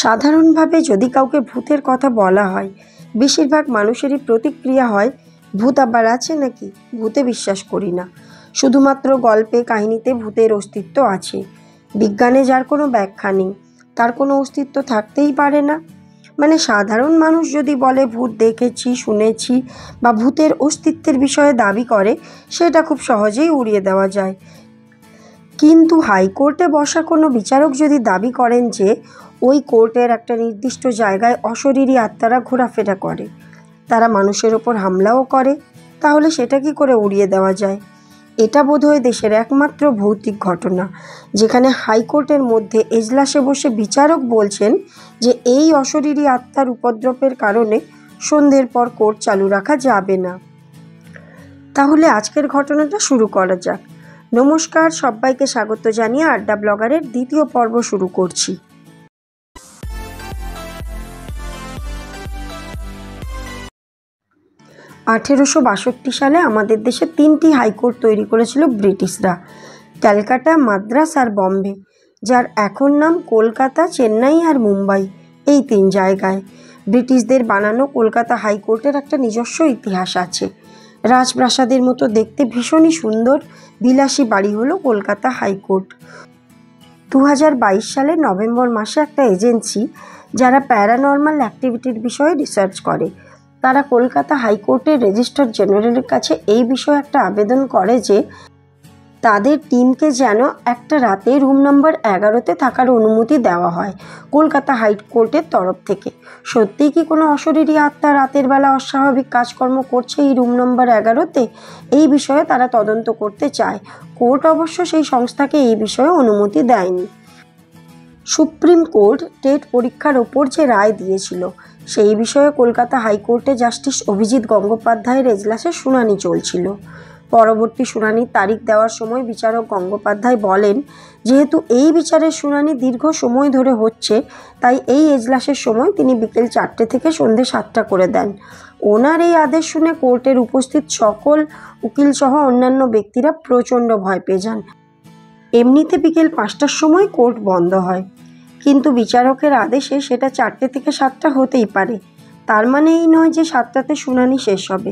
সাধারণভাবে যদি কাউকে ভূতের কথা বলা হয়, বেশিরভাগ মানুষেরই প্রতিক্রিয়া হয়, ভূত আবার আছে নাকি? ভূতে বিশ্বাস করি না। শুধুমাত্র গল্পে কাহিনীতে ভূতের অস্তিত্ব আছে। বিজ্ঞানে যার কোনো ব্যাখ্যা নেই, তার কোনো অস্তিত্ব থাকতেই পারে না। মানে সাধারণ মানুষ যদি বলে ভূত দেখেছি, শুনেছি বা ভূতের অস্তিত্বের বিষয়ে দাবি করে, সেটা খুব সহজেই উড়িয়ে দেওয়া যায়। কিন্তু হাইকোর্টে বসা কোনো বিচারক যদি দাবি করেন যে ওই কোর্টের একটা নির্দিষ্ট জায়গায় অশরীরী আত্মারা ঘোরাফেরা করে, তারা মানুষের ওপর হামলাও করে, তাহলে সেটা কি করে উড়িয়ে দেওয়া যায়? এটা বোধহয় দেশের একমাত্র ভৌতিক ঘটনা যেখানে হাইকোর্টের মধ্যে এজলাসে বসে বিচারক বলছেন যে এই অশরীরী আত্মার উপদ্রবের কারণে সন্ধ্যের পর কোর্ট চালু রাখা যাবে না। তাহলে আজকের ঘটনাটা শুরু করা যাক। নমস্কার, সবাইকে স্বাগত জানিয়ে আড্ডা ব্লগারের দ্বিতীয় পর্ব শুরু করছি। 1862 সালে আমাদের দেশে 3টি হাইকোর্ট তৈরি করেছিল ব্রিটিশরা, ক্যালকাটা, মাদ্রাস আর বম্বে, যার এখন নাম কলকাতা, চেন্নাই আর মুম্বাই। এই 3 জায়গায় ব্রিটিশদের বানানো কলকাতা হাইকোর্টের একটা নিজস্ব ইতিহাস আছে। রাজপ্রাসাদের মতো দেখতে ভীষণই সুন্দর বিলাসী বাড়ি হলো কলকাতা হাইকোর্ট। 2022 সালের নভেম্বর মাসে একটা এজেন্সি যারা প্যারানর্মাল অ্যাক্টিভিটির বিষয়ে রিসার্চ করে, তারা কলকাতা হাইকোর্টের রেজিস্ট্রার জেনারেলের কাছে এই বিষয়ে একটা আবেদন করে যে তাদের টিমকে যেন একটা রাতে রুম নম্বর 11-তে থাকার অনুমতি দেওয়া হয় কলকাতা হাইকোর্টের তরফ থেকে। সত্যিই কি কোনো অশরীরী আত্মা রাতের বেলা অস্বাভাবিক কাজকর্ম করছে এই রুম নম্বর 11-তে? এই বিষয়ে তারা তদন্ত করতে চায়। কোর্ট অবশ্য সেই সংস্থাকে এই বিষয়ে অনুমতি দেয়নি। সুপ্রিম কোর্ট টেট পরীক্ষার ওপর যে রায় দিয়েছিল, সেই বিষয়ে কলকাতা হাইকোর্টে জাস্টিস অভিজিৎ গঙ্গোপাধ্যায়ের এজলাসে শুনানি চলছিল। পরবর্তী শুনানির তারিখ দেওয়ার সময় বিচারক গঙ্গোপাধ্যায় বলেন, যেহেতু এই বিচারের শুনানি দীর্ঘ সময় ধরে হচ্ছে, তাই এই এজলাসের সময় তিনি বিকেল 4টে থেকে সন্ধ্যে 7টা করে দেন। ওনার এই আদেশ শুনে কোর্টের উপস্থিত সকল উকিল সহ অন্যান্য ব্যক্তিরা প্রচণ্ড ভয় পেয়ে যান। এমনিতে বিকেল 5টার সময় কোর্ট বন্ধ হয়, কিন্তু বিচারকের আদেশে সেটা 4টে থেকে 7টা হতেই পারে। তার মানে এই নয় যে 7টাতে শুনানি শেষ হবে,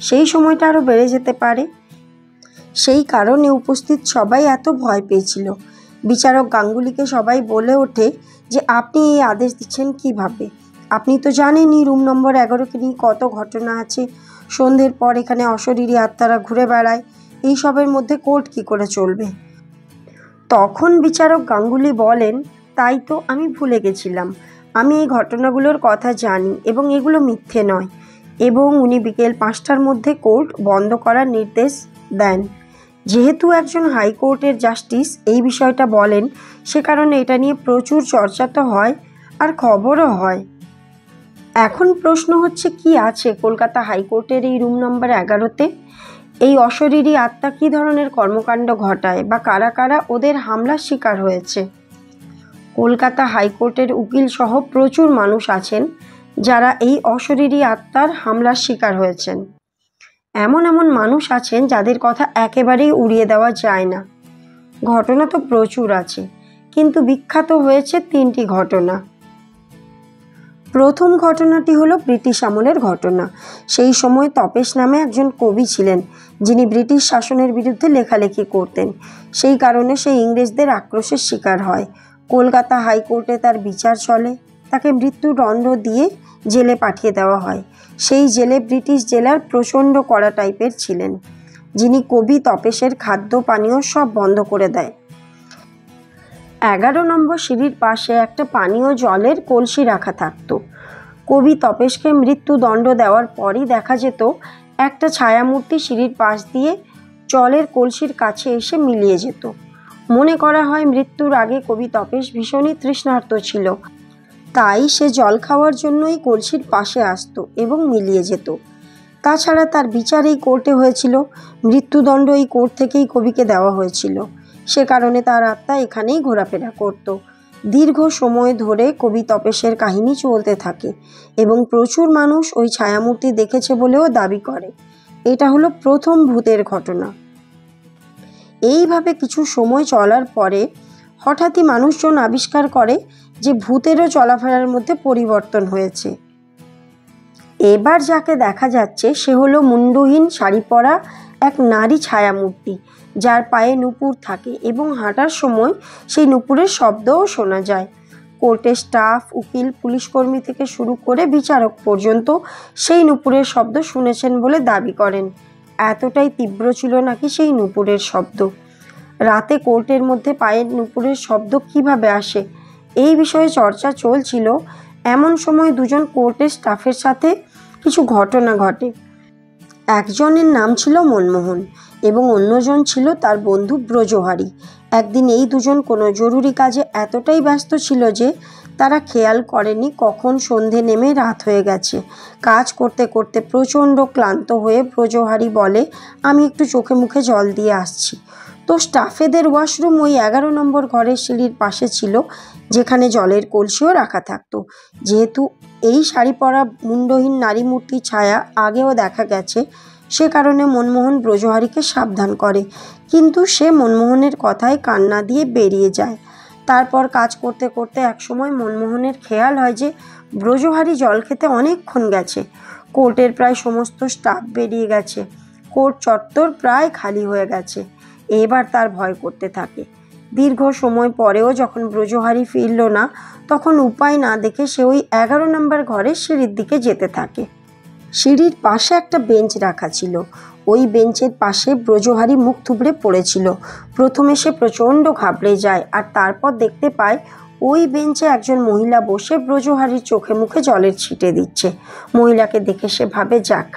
সেই সময়টা আরও বেড়ে যেতে পারে। সেই কারণে উপস্থিত সবাই এত ভয় পেয়েছিল। বিচারক গাঙ্গুলিকে সবাই বলে ওঠে যে আপনি এই আদেশ দিচ্ছেন কিভাবে? আপনি তো জানেনই রুম নম্বর 11কে নিয়ে কত ঘটনা আছে। সন্ধ্যের পর এখানে অশরীরী আত্মারা ঘুরে বেড়ায়, এই সবের মধ্যে কোর্ট কী করে চলবে? তখন বিচারক গাঙ্গুলি বলেন, তাই তো আমি ভুলে গেছিলাম, আমি এই ঘটনাগুলোর কথা জানি এবং এগুলো মিথ্যে নয়। এবং উনি বিকেল 5টার মধ্যে কোর্ট বন্ধ করার নির্দেশ দেন। যেহেতু একজন হাইকোর্টের জাস্টিস এই বিষয়টা বলেন, সে কারণে এটা নিয়ে প্রচুর চর্চা তো হয় আর খবরও হয়। এখন প্রশ্ন হচ্ছে, কি আছে কলকাতা হাইকোর্টের এই রুম নম্বর 11তে? এই অশরীরী আত্মা কী ধরনের কর্মকাণ্ড ঘটায় বা কারা কারা ওদের হামলার শিকার হয়েছে? কলকাতা হাইকোর্টের উকিল সহ প্রচুর মানুষ আছেন যারা এই অশরীরী আত্মার হামলার শিকার হয়েছেন। এমন এমন মানুষ আছেন যাদের কথা একেবারেই উড়িয়ে দেওয়া যায় না। ঘটনা তো প্রচুর আছে, কিন্তু বিখ্যাত হয়েছে 3টি ঘটনা। প্রথম ঘটনাটি হলো ব্রিটিশ আমলের ঘটনা। সেই সময় তপেশ নামে একজন কবি ছিলেন, যিনি ব্রিটিশ শাসনের বিরুদ্ধে লেখালেখি করতেন। সেই কারণে সে ইংরেজদের আক্রোশের শিকার হয়। কলকাতা হাইকোর্টে তার বিচার চলে, তাকে মৃত্যুদণ্ড দিয়ে জেলে পাঠিয়ে দেওয়া হয়। সেই জেলে ব্রিটিশ জেলার প্রচণ্ড কড়া টাইপের ছিলেন, যিনি কবি তপেশের খাদ্য পানীয় সব বন্ধ করে দেয়। 11 নম্বর সিঁড়ির পাশে একটা পানীয় জলের কলসি রাখা থাকতো। কবি তপেশকে মৃত্যুদণ্ড দেওয়ার পরই দেখা যেত একটা ছায়ামূর্তি সিঁড়ির পাশ দিয়ে জলের কলসির কাছে এসে মিলিয়ে যেত। মনে করা হয় মৃত্যুর আগে কবি তপেশ ভীষণই তৃষ্ণার্ত ছিল, তাই সে জল খাওয়ার জন্যই কলসির পাশে আসতো এবং মিলিয়ে যেত। তাছাড়া তার বিচার এই কোর্টে হয়েছিল, মৃত্যুদণ্ড এই কোর্ট থেকেই কবিকে দেওয়া হয়েছিল। সে কারণে তার আত্মা এখানেই ঘোরাফেরা করত। দীর্ঘ সময় ধরে কবি তপেশের কাহিনী চলতে থাকে এবং প্রচুর মানুষ ওই ছায়ামূর্তি দেখেছে বলেও দাবি করে। এটা হলো প্রথম ভূতের ঘটনা। এইভাবে কিছু সময় চলার পরে হঠাৎই মানুষজন আবিষ্কার করে যে ভূতেরও চলাফেরার মধ্যে পরিবর্তন হয়েছে। এবার যাকে দেখা যাচ্ছে সে হলো মুন্ডহীন শাড়ি পরা এক নারী ছায়ামূর্তি, যার পায়ে নূপুর থাকে এবং হাঁটার সময় সেই নূপুরের শব্দও শোনা যায়। কোর্টের স্টাফ, উকিল, পুলিশকর্মী থেকে শুরু করে বিচারক পর্যন্ত সেই নূপুরের শব্দ শুনেছেন বলে দাবি করেন। এতটাই তীব্র ছিল নাকি সেই নূপুরের শব্দ। রাতে কোর্টের মধ্যে পায়ের নূপুরের শব্দ কিভাবে আসে, এই বিষয়ে চর্চা চলছিল। এমন সময় দুজন কোর্টের স্টাফের সাথে কিছু ঘটনা ঘটে। একজনের নাম ছিল মনমোহন এবং অন্যজন ছিল তার বন্ধু ব্রজহারি। একদিন এই দুজন কোনো জরুরি কাজে এতটাই ব্যস্ত ছিল যে তারা খেয়াল করেনি কখন সন্ধে নেমে রাত হয়ে গেছে। কাজ করতে করতে প্রচণ্ড ক্লান্ত হয়ে ব্রজহারি বলে, আমি একটু চোখে মুখে জল দিয়ে আসছি। তো স্টাফেদের ওয়াশরুম ওই 11 নম্বর ঘরের সিঁড়ির পাশে ছিল, যেখানে জলের কলসিও রাখা থাকতো। যেহেতু এই শাড়ি পরা মুন্ডহীন নারী মূর্তির ছায়া আগেও দেখা গেছে, সে কারণে মনমোহন ব্রজহারিকে সাবধান করে, কিন্তু সে মনমোহনের কথায় কান না দিয়ে বেরিয়ে যায়। তারপর কাজ করতে করতে একসময় মনমোহনের খেয়াল হয় যে ব্রজহারি জল খেতে অনেকক্ষণ গেছে। কোর্টের প্রায় সমস্ত স্টাফ বেরিয়ে গেছে, কোর্ট চত্বর প্রায় খালি হয়ে গেছে। এবার তার ভয় করতে থাকে। দীর্ঘ সময় পরেও যখন ব্রজহারি ফিরল না, তখন উপায় না দেখে সে ওই 11 নম্বর ঘরের সিঁড়ির দিকে যেতে থাকে। সিঁড়ির পাশে একটা বেঞ্চ রাখা ছিল। ওই বেঞ্চের পাশে ব্রজহারি মুখ থুবড়ে পড়েছিল। প্রথমে সে প্রচণ্ড ঘাবড়ে যায়, আর তারপর দেখতে পায় ওই বেঞ্চে একজন মহিলা বসে ব্রজহারির চোখে মুখে জলের ছিটে দিচ্ছে। মহিলাকে দেখে সে ভাবে, যাক,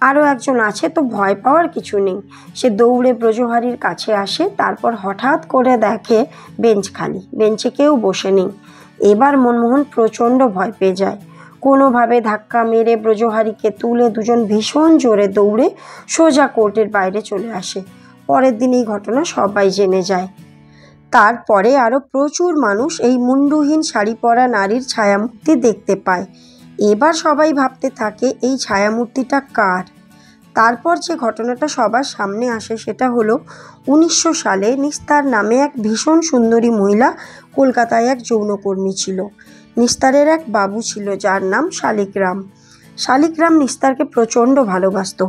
আরও একজন আছে তো ভয় পাওয়ার কিছু নেই। সে দৌড়ে ব্রজহারির কাছে আসে। তারপর হঠাৎ করে দেখে বেঞ্চ খালি, বেঞ্চে কেউ বসে নেই। এবার মনমোহন প্রচণ্ড ভয় পেয়ে যায়। কোনোভাবে ধাক্কা মেরে ব্রজহারিকে তুলে দুজন ভীষণ জোরে দৌড়ে সোজা কোর্টের বাইরে চলে আসে। পরের দিন এই ঘটনা সবাই জেনে যায়। তারপরে আরও প্রচুর মানুষ এই মুন্ডহীন শাড়ি পরা নারীর ছায়ামূর্তি দেখতে পায়। এবার সবাই ভাবতে থাকে এই ছায়ামূর্তিটা কার। তারপর যে ঘটনাটা সবার সামনে আসে সেটা হলো 1900 সালে নিস্তার নামে এক ভীষণ সুন্দরী মহিলা কলকাতায় এক যৌনকর্মী ছিল। নিস্তারের এক বাবু ছিল যার নাম শালিগ্রাম। শালিগ্রাম নিস্তারকে প্রচণ্ড ভালোবাসত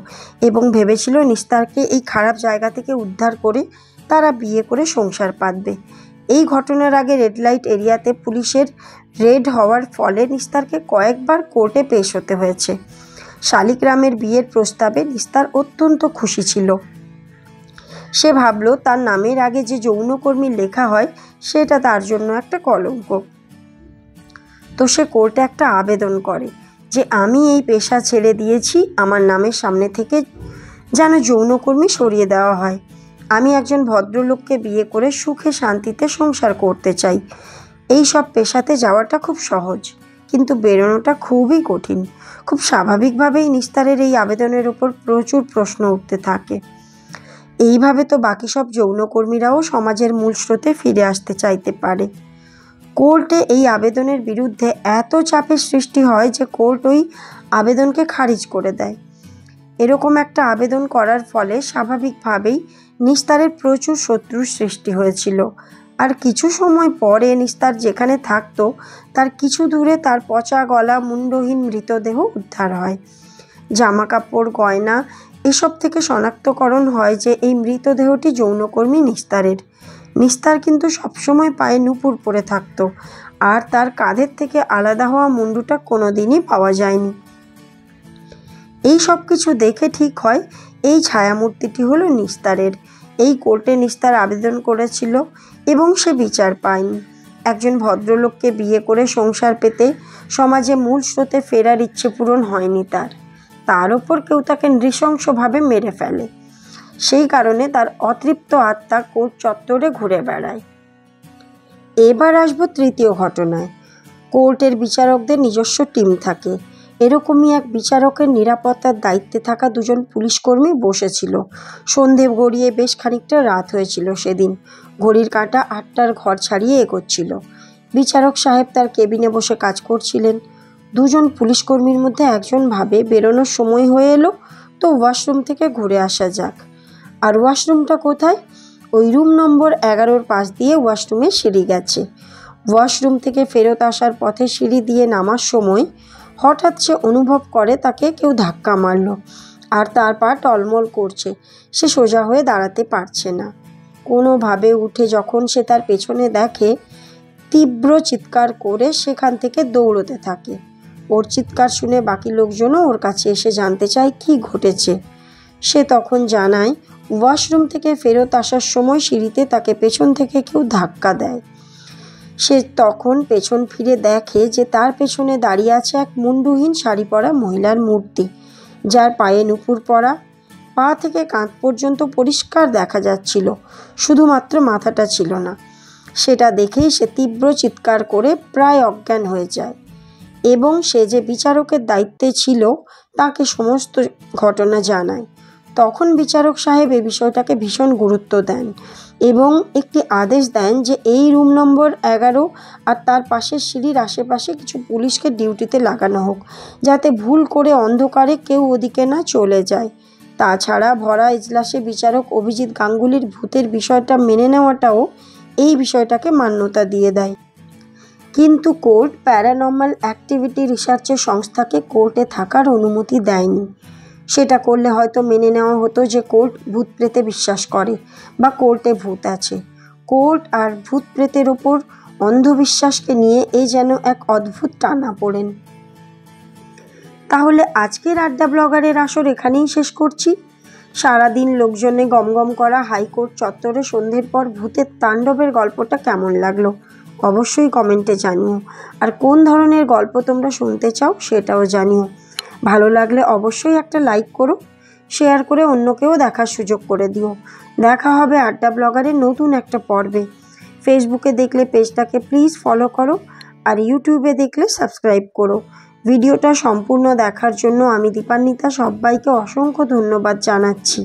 এবং ভেবেছিল নিস্তারকে এই খারাপ জায়গা থেকে উদ্ধার করে তারা বিয়ে করে সংসার পাতবে। এই ঘটনার আগে রেড লাইট এরিয়াতে পুলিশের রেড হওয়ার ফলে নিস্তারকে কয়েকবার কোর্টে পেশ হতে হয়েছে। শালিগ্রামের বিয়ের প্রস্তাবে নিস্তার অত্যন্ত খুশি ছিল। সে ভাবল তার নামের আগে যে যৌনকর্মী লেখা হয় সেটা তার জন্য একটা কলঙ্ক। তো সে কোর্টে একটা আবেদন করে যে আমি এই পেশা ছেড়ে দিয়েছি, আমার নামের সামনে থেকে যেন যৌনকর্মী সরিয়ে দেওয়া হয়। আমি একজন ভদ্রলোককে বিয়ে করে সুখে শান্তিতে সংসার করতে চাই। এই সব পেশাতে যাওয়াটা খুব সহজ, কিন্তু বেরোনোটা খুবই কঠিন। খুব স্বাভাবিকভাবেই নিস্তারের এই আবেদনের উপর প্রচুর প্রশ্ন উঠতে থাকে। এইভাবে তো বাকি সব যৌনকর্মীরাও সমাজের মূল স্রোতে ফিরে আসতে চাইতে পারে। কোর্টে এই আবেদনের বিরুদ্ধে এত চাপের সৃষ্টি হয় যে কোর্ট ওই আবেদনকে খারিজ করে দেয়। এরকম একটা আবেদন করার ফলে স্বাভাবিকভাবেই নিস্তারের প্রচুর শত্রুর সৃষ্টি হয়েছিল। আর কিছু সময় পরে নিস্তার যেখানে থাকতো তার কিছু দূরে তার পচা গলা মুন্ডহীন মৃতদেহ উদ্ধার হয়। জামা কাপড়, গয়না এসব থেকে শনাক্তকরণ হয় যে এই মৃতদেহটি যৌনকর্মী নিস্তারের। নিস্তার কিন্তু সবসময় পায়ে নূপুর পরে থাকতো, আর তার কাঁধের থেকে আলাদা হওয়া মুন্ডুটা কোনোদিনই পাওয়া যায়নি। এই সব কিছু দেখে ঠিক হয় এই ছায়ামূর্তিটি হলো নিস্তারের। এই কোর্টে নিস্তার আবেদন করেছিল এবং সে বিচার পায়নি। একজন ভদ্রলোককে বিয়ে করে সংসার পেতে সমাজে মূল স্রোতে ফেরার ইচ্ছে পূরণ হয়নি তার ওপর কেউ তাকে নৃশংসভাবে মেরে ফেলে। সেই কারণে তার অতৃপ্ত আত্মা কোর্ট চত্বরে ঘুরে বেড়ায়। এবার আসবো তৃতীয় ঘটনায়। কোর্টের বিচারকদের নিজস্ব টিম থাকে। এরকমই এক বিচারকের নিরাপত্তার দায়িত্বে থাকা দুজন পুলিশকর্মী বসেছিল। সন্ধে গড়িয়ে বেশ খানিকটা রাত হয়েছিল সেদিন। ঘড়ির কাঁটা 8টার ঘর ছাড়িয়ে এগোচ্ছিল। বিচারক সাহেব তার কেবিনে বসে কাজ করছিলেন। দুজন পুলিশকর্মীর মধ্যে একজন ভাবে বেরোনোর সময় হয়ে এলো, তো ওয়াশরুম থেকে ঘুরে আসা যাক। আর ওয়াশরুমটা কোথায়? ওই রুম নম্বর 11-র পাশ দিয়ে ওয়াশরুমে সিঁড়ি গেছে। ওয়াশরুম থেকে ফেরত আসার পথে সিঁড়ি দিয়ে নামার সময় হঠাৎ সে অনুভব করে তাকে কেউ ধাক্কা মারল, আর তার পা টলমল করছে। সে সোজা হয়ে দাঁড়াতে পারছে না। কোনোভাবে উঠে যখন সে তার পেছনে দেখে, তীব্র চিৎকার করে সেখান থেকে দৌড়তে থাকে। ওর চিৎকার শুনে বাকি লোকজনও ওর কাছে এসে জানতে চায় কি ঘটেছে। সে তখন জানায় ওয়াশরুম থেকে ফেরত আসার সময় সিঁড়িতে তাকে পেছন থেকে কেউ ধাক্কা দেয়। সে তখন পেছন ফিরে দেখে যে তার পেছনে দাঁড়িয়ে আছে এক মুন্ডুহীন শাড়ি পরা মহিলার মূর্তি, যার পায়ে নুপুর পরা। পা থেকে কাঁধ পর্যন্ত পরিষ্কার দেখা যাচ্ছিল, শুধুমাত্র মাথাটা ছিল না। সেটা দেখেই সে তীব্র চিৎকার করে প্রায় অজ্ঞান হয়ে যায় এবং সে যে বিচারকের দায়িত্বে ছিল তাকে সমস্ত ঘটনা জানায়। তখন বিচারক সাহেব এই বিষয়টাকে ভীষণ গুরুত্ব দেন এবং একটি আদেশ দেন যে এই রুম নম্বর 11 আর তার পাশের সিঁড়ির আশেপাশে কিছু পুলিশকে ডিউটিতে লাগানো হোক, যাতে ভুল করে অন্ধকারে কেউ ওদিকে না চলে যায়। তাছাড়া ভরা ইজলাসে বিচারক অভিজিৎ গাঙ্গুলির ভূতের বিষয়টা মেনে নেওয়াটাও এই বিষয়টাকে মান্যতা দিয়ে দেয়। কিন্তু কোর্ট প্যারানর্মাল অ্যাক্টিভিটি রিসার্চের সংস্থাকে কোর্টে থাকার অনুমতি দেয়নি। সেটা করলে হয়তো মেনে নেওয়া হতো যে কোর্ট ভূত প্রেতে বিশ্বাস করে বা কোর্টে ভূত আছে। কোর্ট আর ভূত প্রেতের ওপর অন্ধবিশ্বাসকে নিয়ে এই যেন এক অদ্ভুত টানাপোড়েন। তাহলে আজকের আড্ডা ব্লগারের আসর এখানেই শেষ করছি। সারাদিন লোকজনে গমগম করা হাইকোর্ট চত্বরে সন্ধ্যের পর ভূতের তাণ্ডবের গল্পটা কেমন লাগলো অবশ্যই কমেন্টে জানিও। আর কোন ধরনের গল্প তোমরা শুনতে চাও সেটাও জানিও। ভালো লাগলে অবশ্যই একটা লাইক করো, শেয়ার করে অন্যকেও দেখার সুযোগ করে দিও। দেখা হবে আড্ডা ব্লগারের নতুন একটা পর্বে। ফেসবুকে দেখলে পেজটাকে প্লিজ ফলো করো, আর ইউটিউবে দেখলে সাবস্ক্রাইব করো। ভিডিওটা সম্পূর্ণ দেখার জন্য আমি দীপান্বিতা সবাইকে অসংখ্য ধন্যবাদ জানাচ্ছি।